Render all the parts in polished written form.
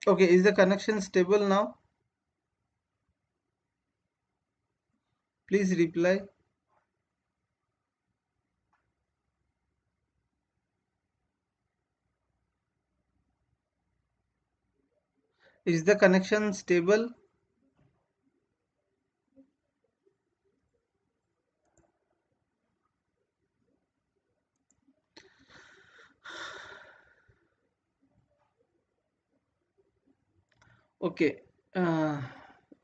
Okay, is the connection stable now? Please reply. Is the connection stable? Okay,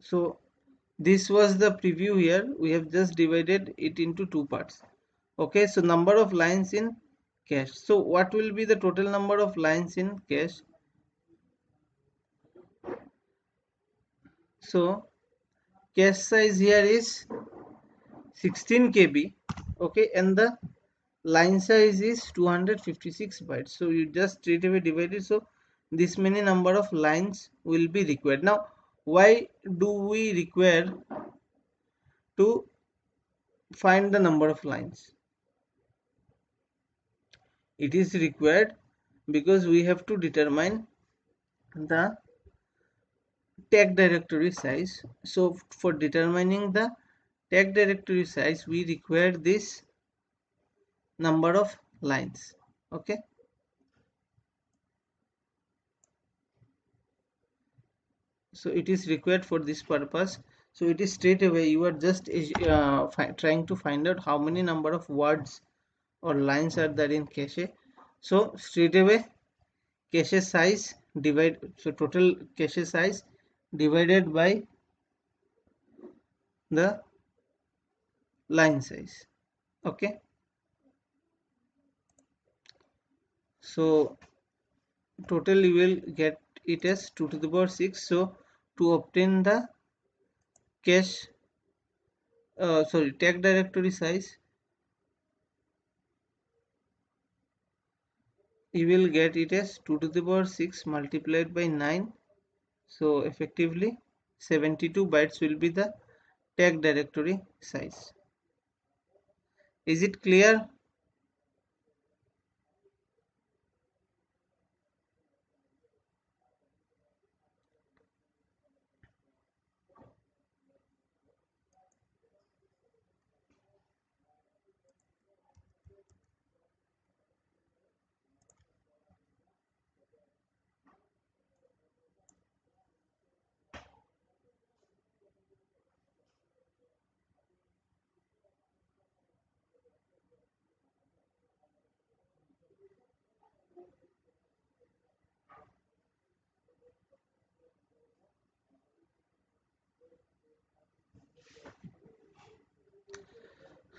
so this was the preview here. We have just divided it into two parts. Okay, so number of lines in cache. So what will be the total number of lines in cache? So cache size here is 16 KB. Okay, and the line size is 256 bytes. So you just straight away divide it. So this many number of lines will be required. Now why do we require to find the number of lines? It is required because we have to determine the tag directory size. So for determining the tag directory size, we require this number of lines. Okay, so it is required for this purpose. So it is straight away you are just trying to find out how many number of words or lines are there in cache. So straight away cache size divide, so total cache size divided by the line size. Okay, so total you will get it as 2 to the power 6. So to obtain the cache sorry tag directory size, you will get it as 2 to the power 6 multiplied by 9. So effectively 72 bytes will be the tag directory size. Is it clear?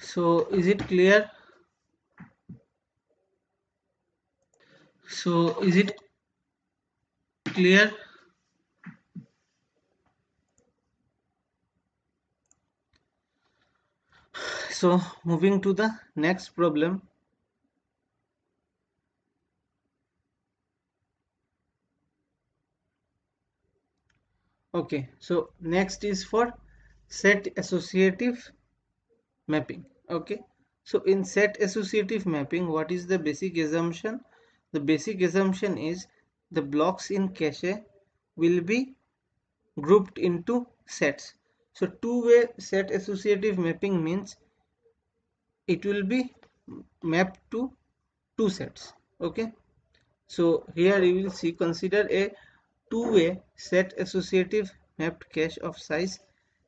So is it clear? So is it clear? So moving to the next problem. Okay, so next is for set associative mapping. Okay, so in set associative mapping, what is the basic assumption? The basic assumption is the blocks in cache will be grouped into sets. So two-way set associative mapping means it will be mapped to two sets. Okay, so here you will see, consider a two-way set associative mapped cache of size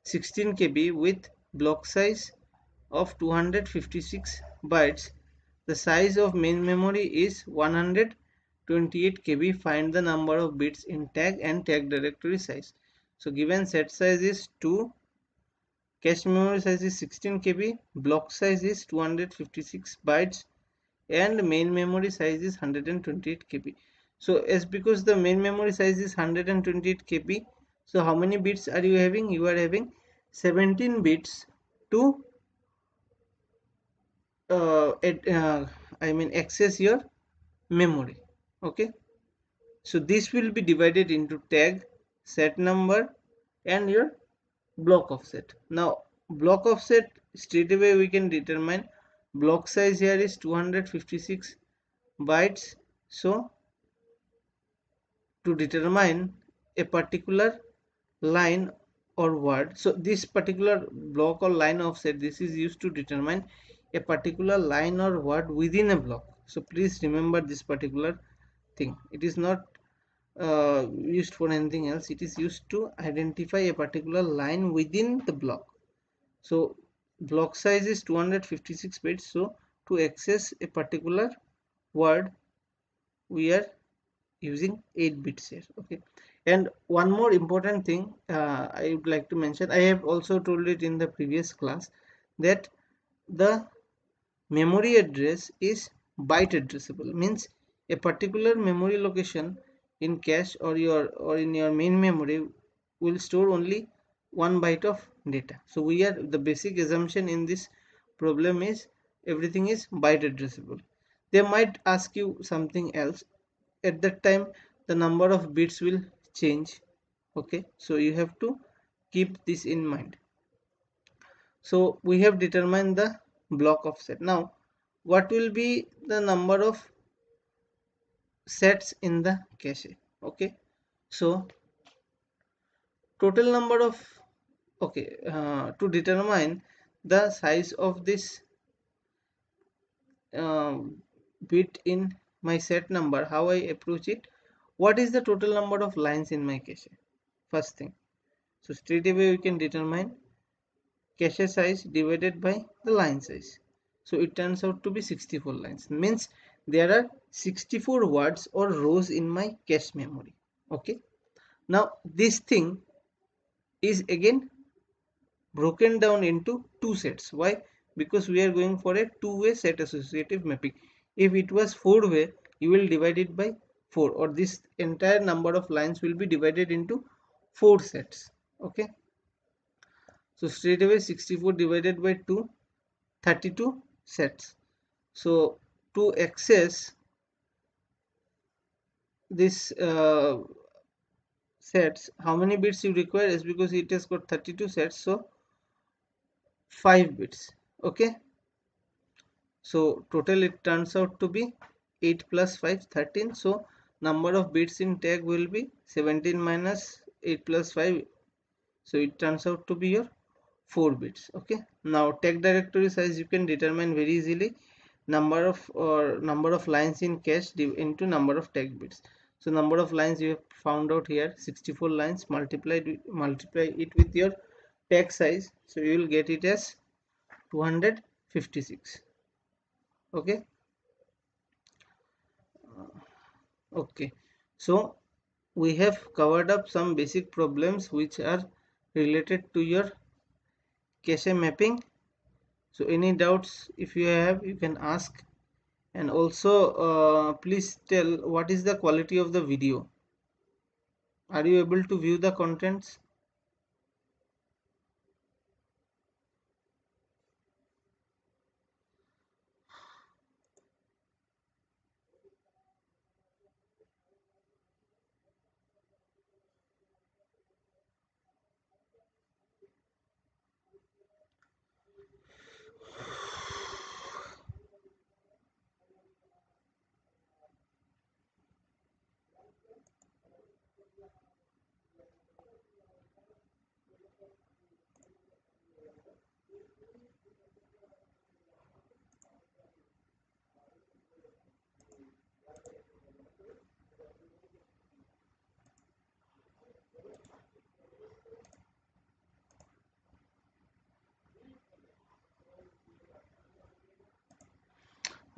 16 KB with block size of 256 bytes. The size of main memory is 128 KB. Find the number of bits in tag and tag directory size. So given set size is 2, cache memory size is 16 KB, block size is 256 bytes, and main memory size is 128 KB. So as because the main memory size is 128 KB, so how many bits are you having? You are having 17 bits to I mean access your memory. Okay, so this will be divided into tag, set number, and your block offset. Now block offset, straight away we can determine block size here is 256 bytes. So to determine a particular line or word. So this particular block or line of set, this is used to determine a particular line or word within a block. So please remember this particular thing. It is not used for anything else. It is used to identify a particular line within the block. So block size is 256 bits. So to access a particular word, we are using 8 bits here. Okay, and one more important thing I would like to mention, I have also told it in the previous class, that the memory address is byte addressable, means a particular memory location in cache or in your main memory will store only 1 byte of data. So we are, the basic assumption in this problem is everything is byte addressable. They might ask you something else. At that time the number of bits will change. Okay, so you have to keep this in mind. So we have determined the block of set. Now what will be the number of sets in the cache? Okay, so total number of, okay, to determine the size of this bit in my set number, how I approach it, what is the total number of lines in my cache? First thing, so straight away we can determine cache size divided by the line size. So it turns out to be 64 lines, means there are 64 words or rows in my cache memory. Okay, now this thing is again broken down into two sets. Why? Because we are going for a two-way set associative mapping. If it was four-way, you will divide it by 4, or this entire number of lines will be divided into 4 sets. Okay, so straight away 64 divided by 2, 32 sets. So to access this sets, how many bits you require is, because it has got 32 sets, so 5 bits. Okay, so total it turns out to be 8 plus 5, 13. So number of bits in tag will be 17 minus 8 plus 5, so it turns out to be your 4 bits. Okay, now tag directory size you can determine very easily, number of lines in cache into number of tag bits. So number of lines you have found out here, 64 lines, multiply it with your tag size, so you will get it as 256. Okay, okay, so we have covered up some basic problems which are related to your cache mapping. So any doubts if you have, you can ask. And also please tell what is the quality of the video. Are you able to view the contents?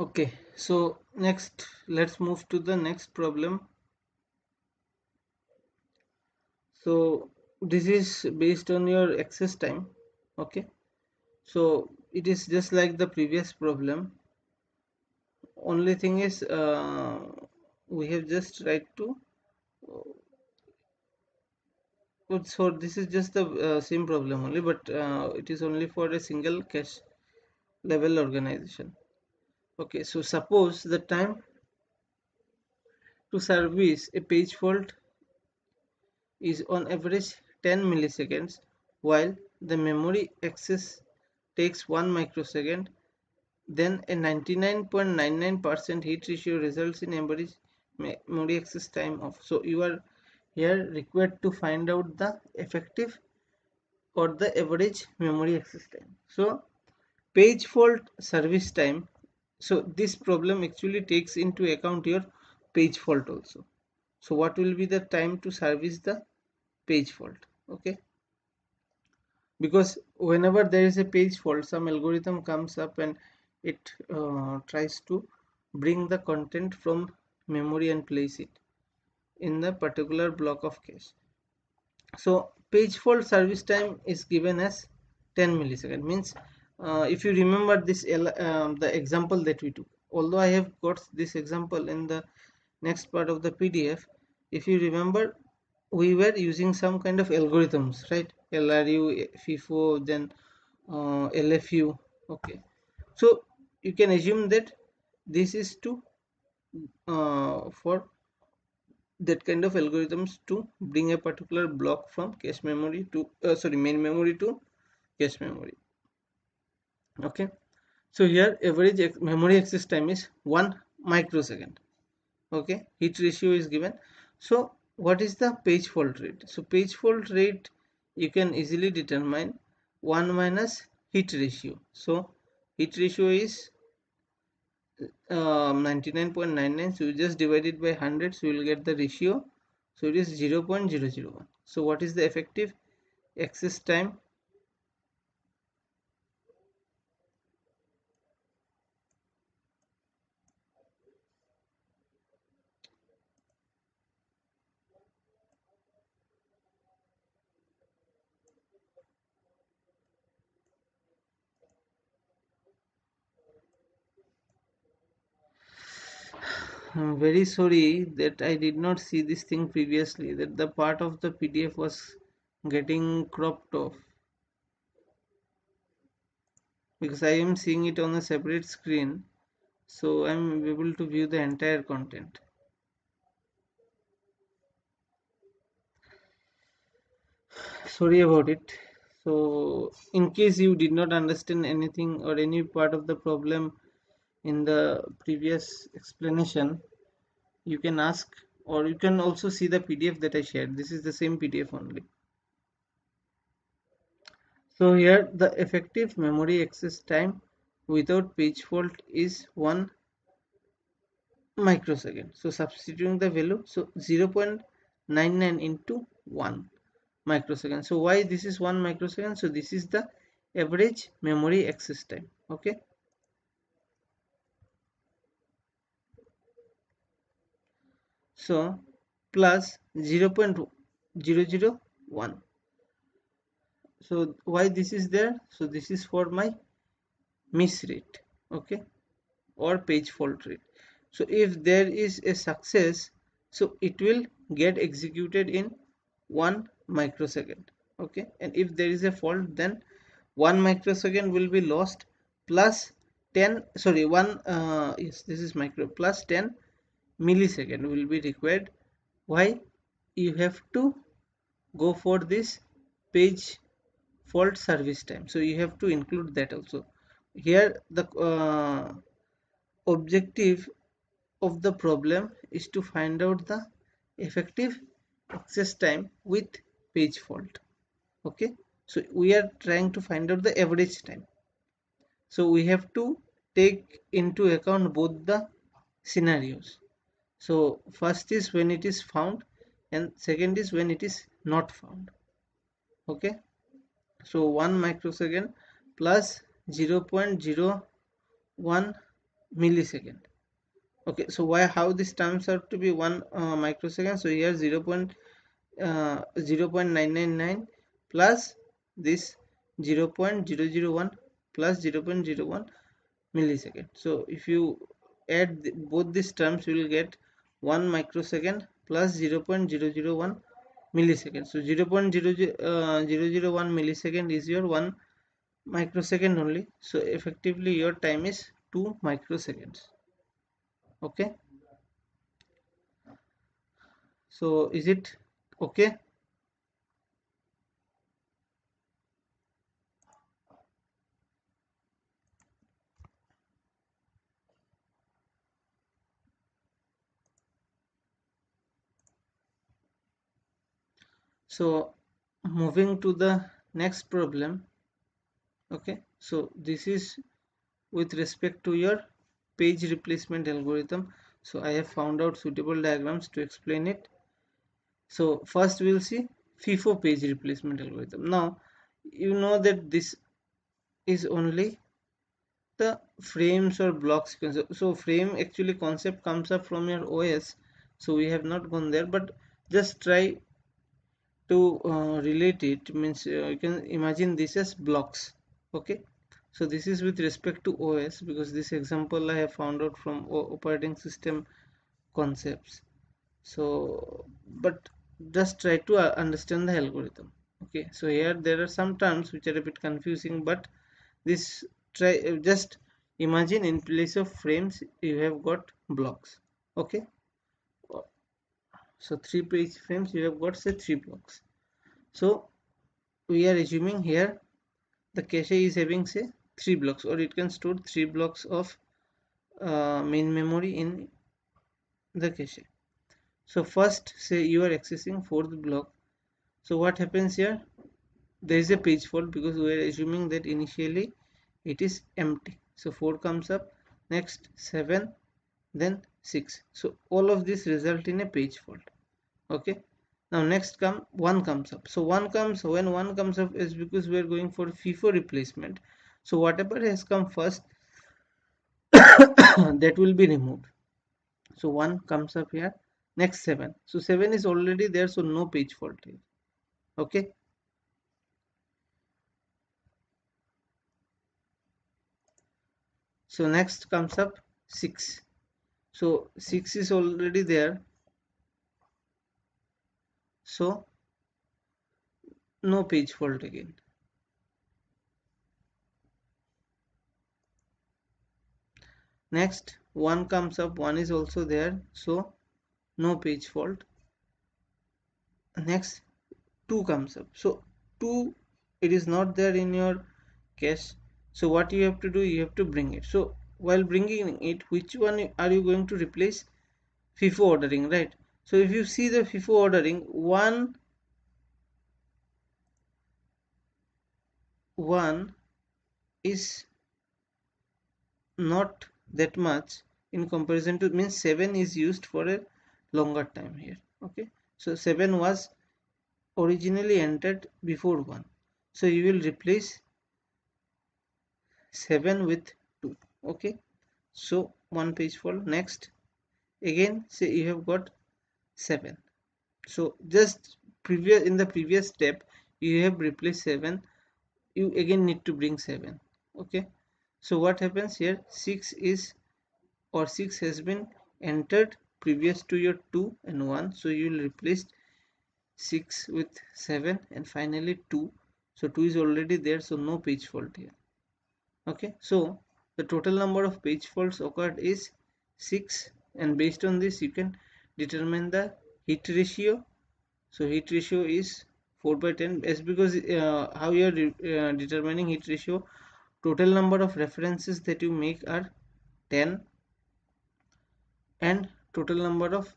Okay, so next let's move to the next problem. So this is based on your access time. Okay, so it is just like the previous problem, only thing is we have just tried to so this is just the same problem only, but it is only for a single cache level organization. Okay, so suppose the time to service a page fault is on average 10 milliseconds, while the memory access takes 1 microsecond. Then a 99.99% hit ratio results in memory access time of. So you are here required to find out the effective or the average memory access time. So page fault service time, so this problem actually takes into account your page fault also. So what will be the time to service the page fault? Okay, because whenever there is a page fault, some algorithm comes up and it tries to bring the content from memory and place it in the particular block of cache. So page fault service time is given as 10 millisecond. Means if you remember this the example that we took, although I have got this example in the next part of the PDF, if you remember, we were using some kind of algorithms, right? LRU, FIFO, then LFU. Okay, so you can assume that this is to for that kind of algorithms to bring a particular block from cache memory to sorry, main memory to cache memory. Okay, so here average memory access time is 1 microsecond. Okay, hit ratio is given. So what is the page fault rate? So page fault rate you can easily determine 1 minus hit ratio. So hit ratio is 99.99, so you just divide it by 100, so you will get the ratio. So it is 0.001. So what is the effective access time? I'm very sorry that I did not see this thing previously, that the part of the PDF was getting cropped off, because I am seeing it on a separate screen, so I'm able to view the entire content. Sorry about it. So in case you did not understand anything or any part of the problem in the previous explanation, you can ask, or you can also see the PDF that I shared. This is the same PDF only. So here the effective memory access time without page fault is 1 microsecond. So substituting the value, so 0.99 into 1 microsecond. So why this is 1 microsecond? So this is the average memory access time. Okay, so plus 0.001. So why this is there? So this is for my miss rate, okay, or page fault rate. So if there is a success, so it will get executed in 1 microsecond. Okay, and if there is a fault, then 1 microsecond will be lost, plus 10, sorry, 1 yes, this is micro, plus 10 millisecond will be required. Why? You have to go for this page fault service time, so you have to include that also. Here the objective of the problem is to find out the effective access time with page fault. Okay, so we are trying to find out the average time, so we have to take into account both the scenarios. So first is when it is found, and second is when it is not found. Okay, so 1 microsecond plus 0.01 millisecond. Okay, so why, how this turns out to be 1 microsecond? So here 0.999 plus this 0.001 plus 0.01 millisecond. So if you add both these terms, you will get 1 microsecond plus 0.001 millisecond. So 0.001 millisecond is your 1 microsecond only. So effectively your time is 2 microseconds. Okay, so is it okay? So moving to the next problem. Okay, so this is with respect to your page replacement algorithm. So I have found out suitable diagrams to explain it. So first we'll see FIFO page replacement algorithm. Now you know that this is only the frames or block sequence. So frame actually concept comes up from your OS, so we have not gone there, but just try to relate it. Means you can imagine this as blocks. Okay, so this is with respect to OS, because this example I have found out from operating system concepts. So but just try to understand the algorithm. Okay, so here there are some terms which are a bit confusing, but this try just imagine in place of frames you have got blocks. Okay, so 3 page frames you have got say 3 blocks. So we are assuming here the cache is having say 3 blocks, or it can store 3 blocks of main memory in the cache. So first say you are accessing fourth block. So what happens here? There is a page fault because we are assuming that initially it is empty. So 4 comes up, next 7, then 6. So all of this result in a page fault. Okay, now next 1 comes up. So when 1 comes up is because we are going for FIFO replacement. So whatever has come first that will be removed. So 1 comes up here, next 7. So 7 is already there, so no page fault here. Okay, so next comes up 6. So 6 is already there, so no page fault again. Next 1 comes up, 1 is also there, so no page fault. Next 2 comes up, so 2, it is not there in your cache. So what you have to do, you have to bring it. So while bringing it, which one are you going to replace? FIFO ordering, right? So if you see the FIFO ordering, 1 is not that much in comparison to, means 7 is used for a longer time here. Okay, so 7 was originally entered before 1, so you will replace 7 with 2. Okay, so 1 page fault. Next again say you have got 7, so just previous, in the previous step you have replaced 7, you again need to bring 7. Okay, so what happens here? 6 is, or 6 has been entered previous to your 2 and 1, so you will replace 6 with 7 and finally 2. So 2 is already there, so no page fault here. Okay, so the total number of page faults occurred is 6, and based on this you can determine the hit ratio. So hit ratio is 4 by 10, as because how you are determining hit ratio, total number of references that you make are 10, and total number of,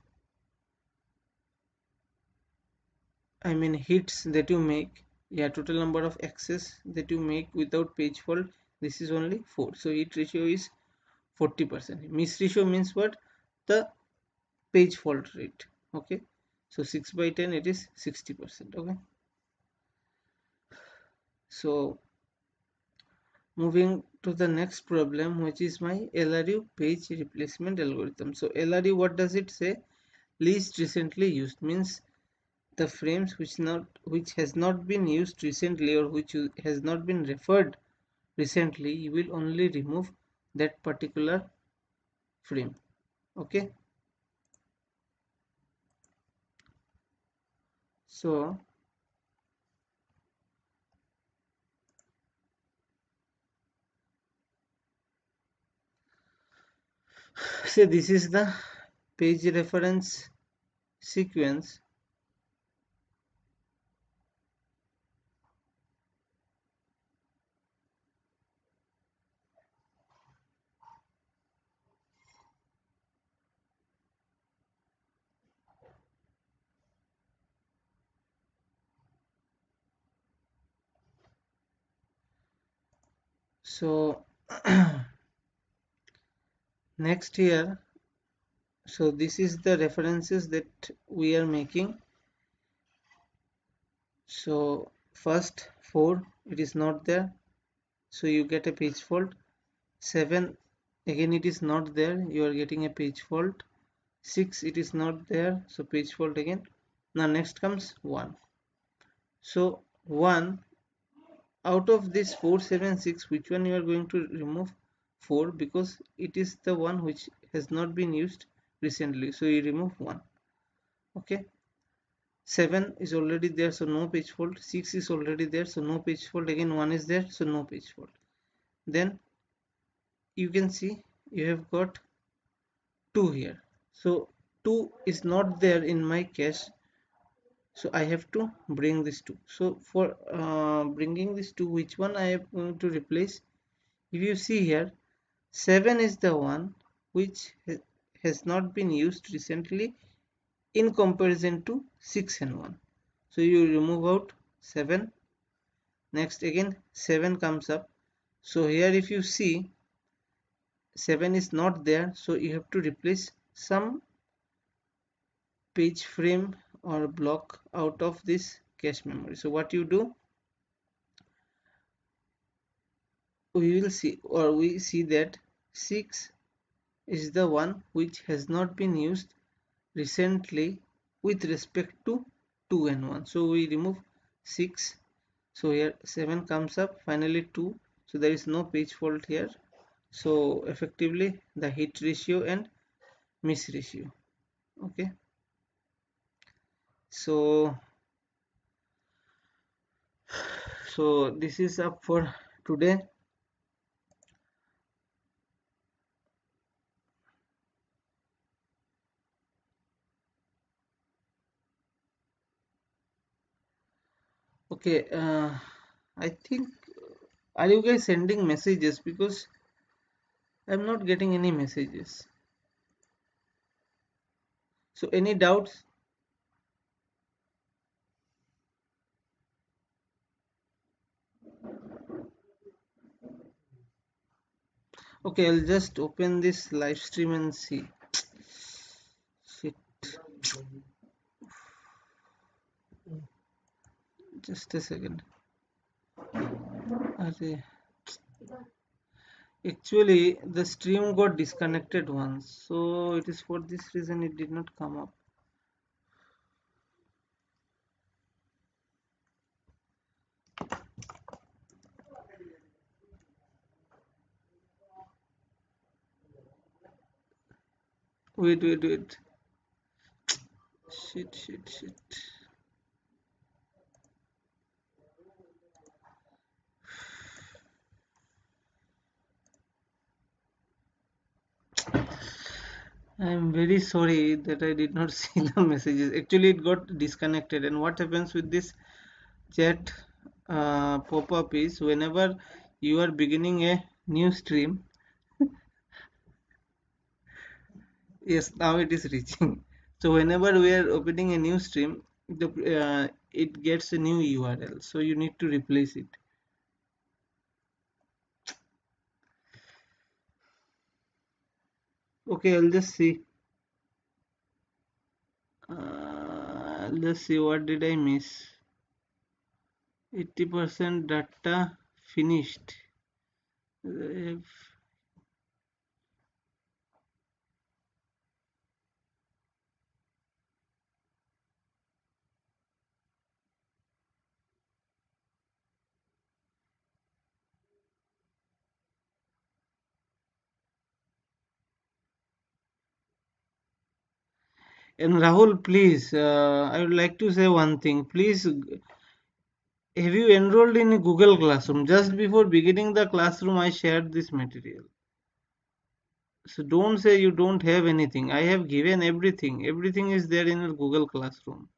I mean hits that you make, yeah, total number of access that you make without page fault, this is only 4. So hit ratio is 40%. Miss ratio means what? The page fault rate. Okay, so 6 by 10 it is 60%. Okay, so moving to the next problem, which is my LRU page replacement algorithm. So LRU, what does it say? Least recently used, means the frames which has not been used recently, or which has not been referred recently, you will only remove that particular frame. Okay, so say this is the page reference sequence. So next here, so this is the references that we are making. So first 4, it is not there, so you get a page fault. 7, again it is not there, you are getting a page fault. 6, it is not there, so page fault again. Now next comes 1. So 1, out of this 4, 7, 6, which one you are going to remove? 4, because it is the one which has not been used recently, so you remove 1. Okay, 7 is already there, so no page fault. 6 is already there, so no page fault. Again 1 is there, so no page fault. Then you can see you have got 2 here, so 2 is not there in my cache, so I have to bring this 2. So for bringing this 2, which one I am going to replace? If you see here, 7 is the one which has not been used recently in comparison to 6 and 1. So you remove out 7. Next again 7 comes up. So here if you see, 7 is not there, so you have to replace some page frame or block out of this cache memory. So what you do, we will see, or we see that 6 is the one which has not been used recently with respect to 2 and 1. So we remove 6. So here 7 comes up, finally 2. So there is no page fault here. So effectively the hit ratio and miss ratio. Okay. So this is up for today. Okay, I think, are you guys sending messages? Because I'm not getting any messages. So any doubts? Okay, I'll just open this live stream and see. Shit. Just a second. Okay. Actually, the stream got disconnected once, so it is for this reason it did not come up. Wait. Shit. I'm very sorry that I did not see the messages. Actually, it got disconnected. And what happens with this chat pop-up is, whenever you are beginning a new stream, yes, now it is reaching. So whenever we are opening a new stream, it gets a new URL. So you need to replace it. Okay, I'll just see. Let's see, what did I miss? 80% data finished. If, and Rahul, please, I would like to say one thing. Please, have you enrolled in a Google Classroom? Just before beginning the classroom, I shared this material. So don't say you don't have anything. I have given everything. Everything is there in a Google Classroom.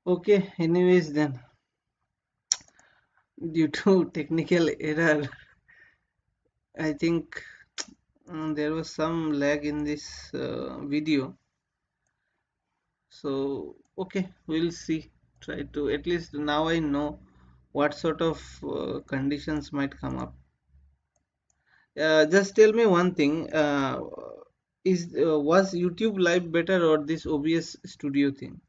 Okay, anyways then, due to technical error, I think there was some lag in this video. So okay, we'll see. Try to, at least now I know what sort of conditions might come up. Just tell me one thing. Is Was YouTube Live better or this OBS Studio thing?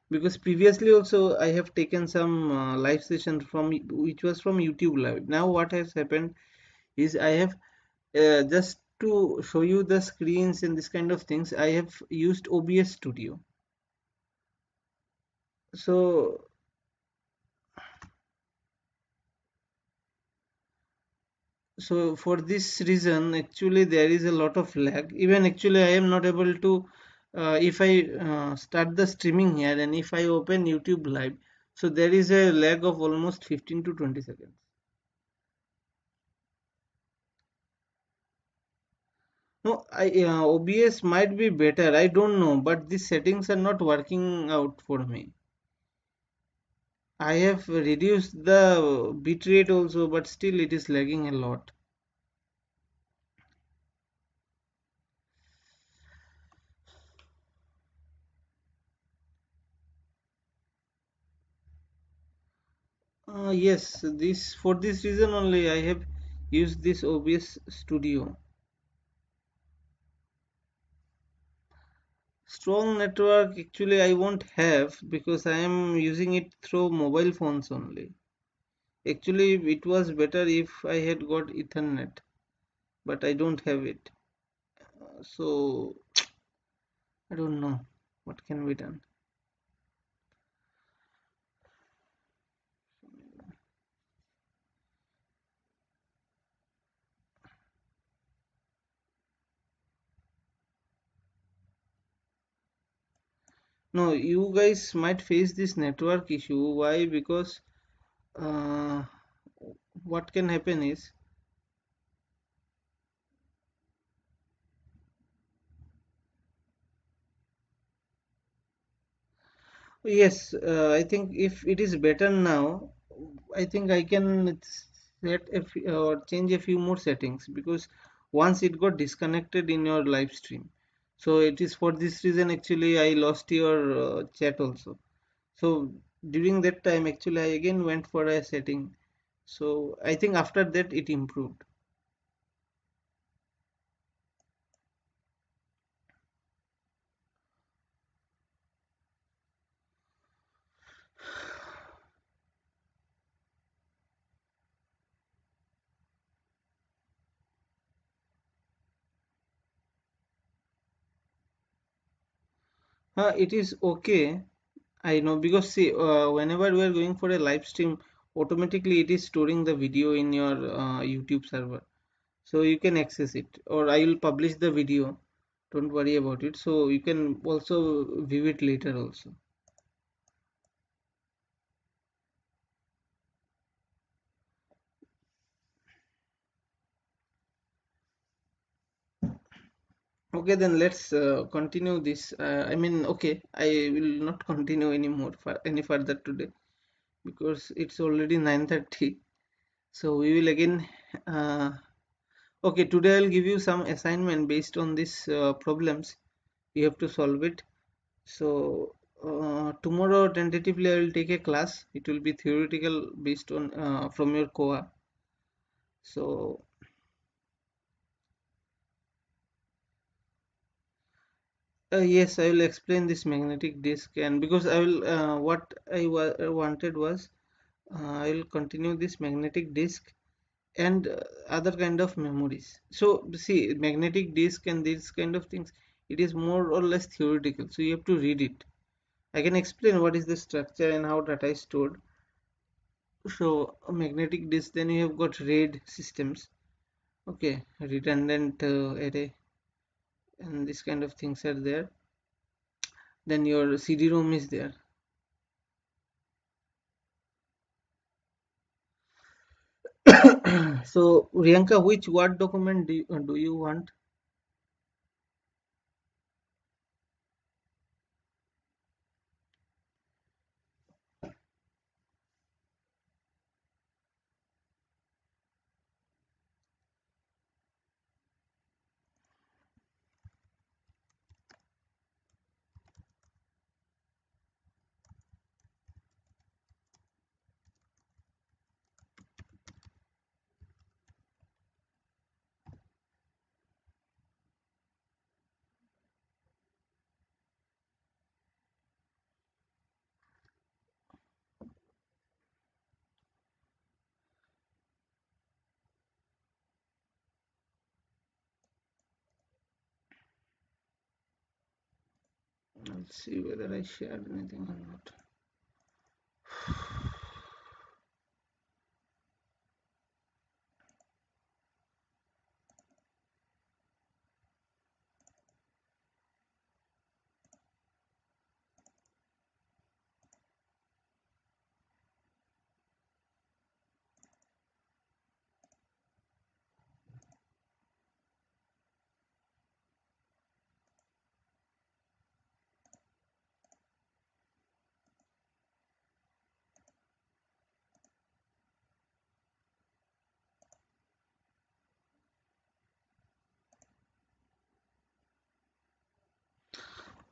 Because previously also I have taken some live session from which was from YouTube Live. Now what has happened is I have just to show you the screens and this kind of things, I have used OBS Studio. So for this reason, actually there is a lot of lag. Even actually I am not able to, if I start the streaming here and if I open YouTube Live, so there is a lag of almost 15 to 20 seconds. No, OBS might be better. I don't know, but these settings are not working out for me. I have reduced the bitrate also, but still it is lagging a lot. Yes, this for this reason only I have used this OBS Studio. Strong network actually I won't have because I am using it through mobile phones only. Actually, it was better if I had got Ethernet, but I don't have it. So I don't know what can be done. No, you guys might face this network issue. Why? Because uh, what can happen is, yes, I think if it is better now, I think I can or change a few more settings because once it got disconnected in your live stream. So it is for this reason actually I lost your chat also. So during that time actually I again went for a setting. So I think after that it improved. It is okay. I know because see, whenever we are going for a live stream, automatically it is storing the video in your YouTube server, so you can access it. Or I will publish the video. Don't worry about it. So you can also view it later also. Okay, then let's continue this. I mean, okay, I will not continue anymore for any further today because it's already 9:30. So we will again. Uh, okay, today I'll give you some assignment based on these problems. You have to solve it. So tomorrow tentatively I will take a class. It will be theoretical based on from your COA. So yes, I will explain this magnetic disk, and because I will what wanted was I will continue this magnetic disk and other kind of memories. So see, magnetic disk and these kind of things, it is more or less theoretical. So you have to read it. I can explain what is the structure and how data is stored. So a magnetic disk, then you have got RAID systems. Okay, redundant array, and this kind of things are there. Then your CD-ROM is there. So Riyanka, which Word document do you want? I'll see whether I shared anything or not.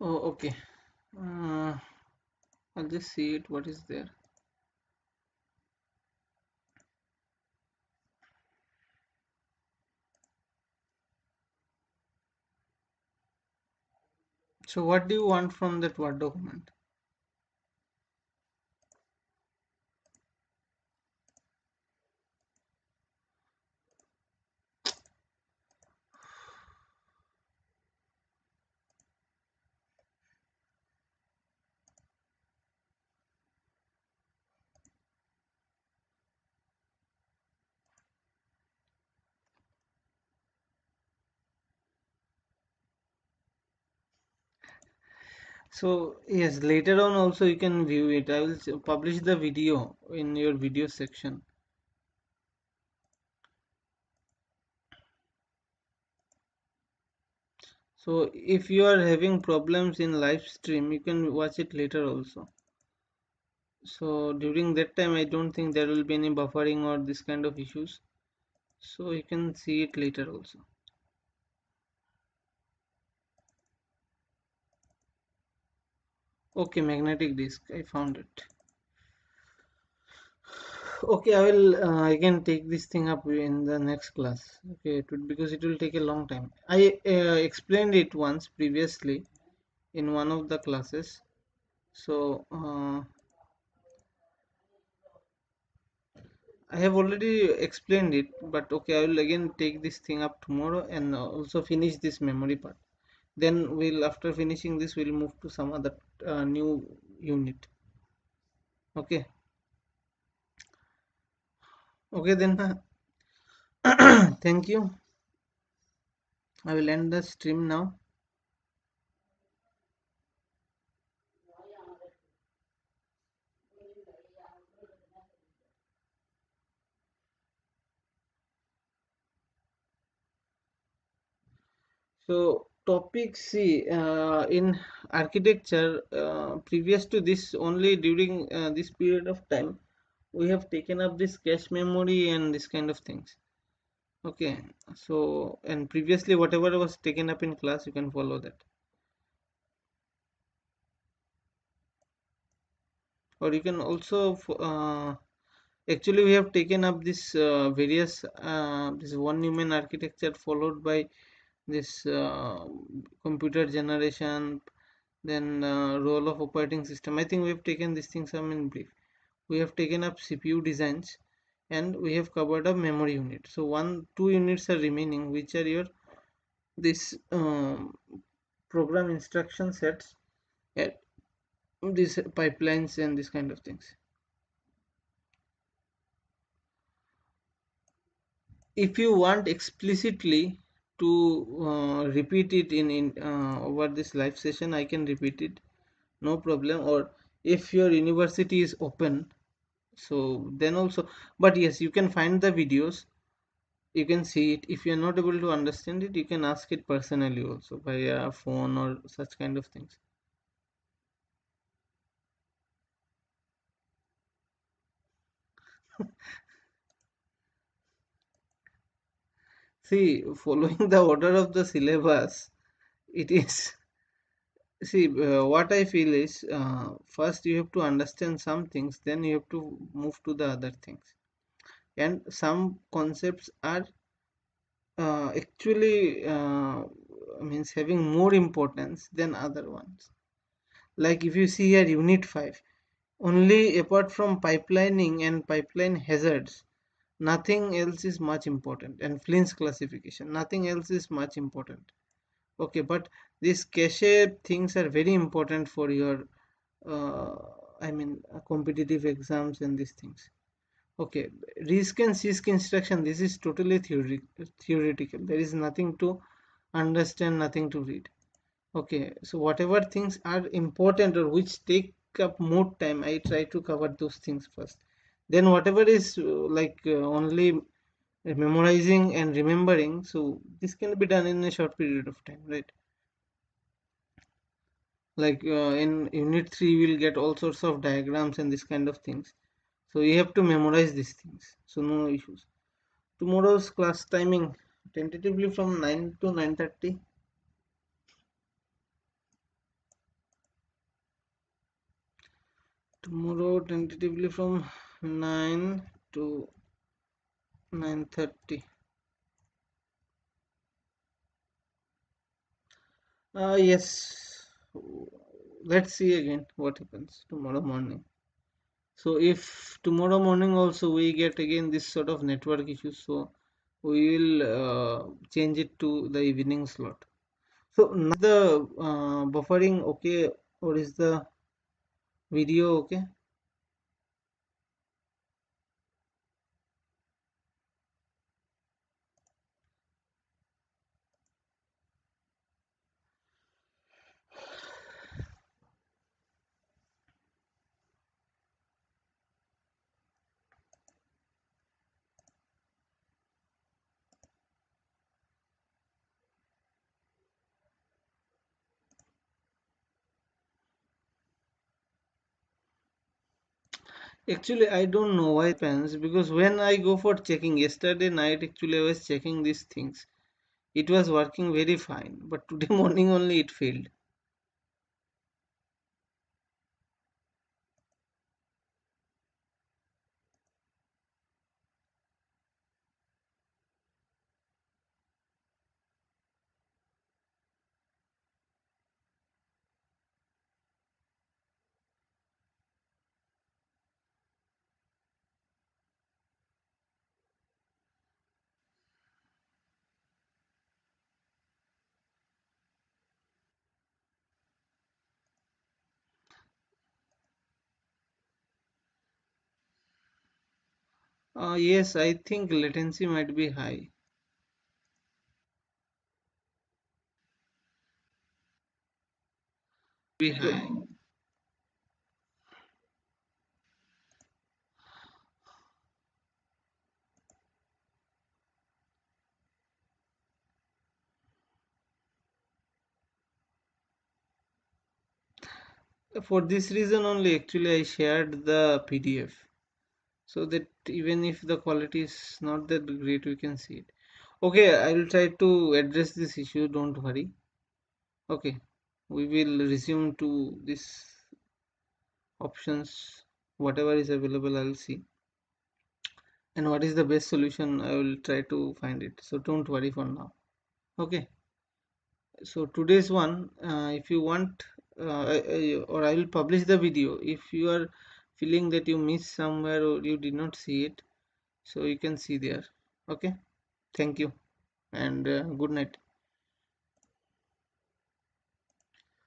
Oh, okay. I'll just see it. What is there? So, what do you want from that Word document? So, yes, later on also you can view it. I will publish the video in your video section. So, if you are having problems in live stream, you can watch it later also. So, during that time, I don't think there will be any buffering or this kind of issues. So, you can see it later also. Okay, magnetic disk, I found it. Okay, I will again take this thing up in the next class. Okay, because it will take a long time. I explained it once previously in one of the classes. So I have already explained it, but okay, I will again take this thing up tomorrow and also finish this memory part. Then we'll, after finishing this, we'll move to some other new unit. Okay, okay then. Thank you. I will end the stream now. So topic C in architecture, previous to this, only during this period of time, we have taken up this cache memory and this kind of things. Okay, so and previously whatever was taken up in class, you can follow that. Or you can also actually we have taken up this various this von Neumann architecture followed by this computer generation, then role of operating system. I think we have taken these things some in brief. We have taken up CPU designs and we have covered up memory unit. So two units are remaining, which are your this program instruction sets and these pipelines and this kind of things. If you want explicitly to repeat it in over this live session, I can repeat it, no problem. Or if your university is open, so then also, but yes, you can find the videos, you can see it. If you are not able to understand it, you can ask it personally also via phone or such kind of things. See, following the order of the syllabus, it is. See, what I feel is first you have to understand some things, then you have to move to the other things. And some concepts are actually means having more importance than other ones. Like if you see here, Unit 5, only apart from pipelining and pipeline hazards, nothing else is much important. And Flynn's classification, nothing else is much important. Okay, but These cache things are very important for your competitive exams and these things. Okay, risk and CISC instruction, this is totally theoretical. There is nothing to understand, nothing to read. Okay, so whatever things are important or which take up more time, I try to cover those things first. Then whatever is only memorizing and remembering, so this can be done in a short period of time, right? Like in unit 3 we'll get all sorts of diagrams and this kind of things, so you have to memorize these things, so no issues. Tomorrow's class timing tentatively from 9 to 9:30. Tomorrow tentatively from 9 to 9:30. Yes, let's see again what happens tomorrow morning. So if tomorrow morning also we get again this sort of network issue, so we will change it to the evening slot. So now the buffering okay, or is the video okay? Actually, I don't know why it happens, because when I go for checking yesterday night, actually I was checking these things. It was working very fine, but today morning only it failed. Yes, I think latency might be high. Be high. For this reason only, actually, I shared the PDF, so that even if the quality is not that great, we can see it. Okay, I will try to address this issue. Don't worry. Okay, we will resume to this options. Whatever is available, I will see. And what is the best solution, I will try to find it. So don't worry for now. Okay. So today's one, if you want, or I will publish the video. If you are feeling that you missed somewhere or you did not see it, so you can see there. Okay. Thank you and good night.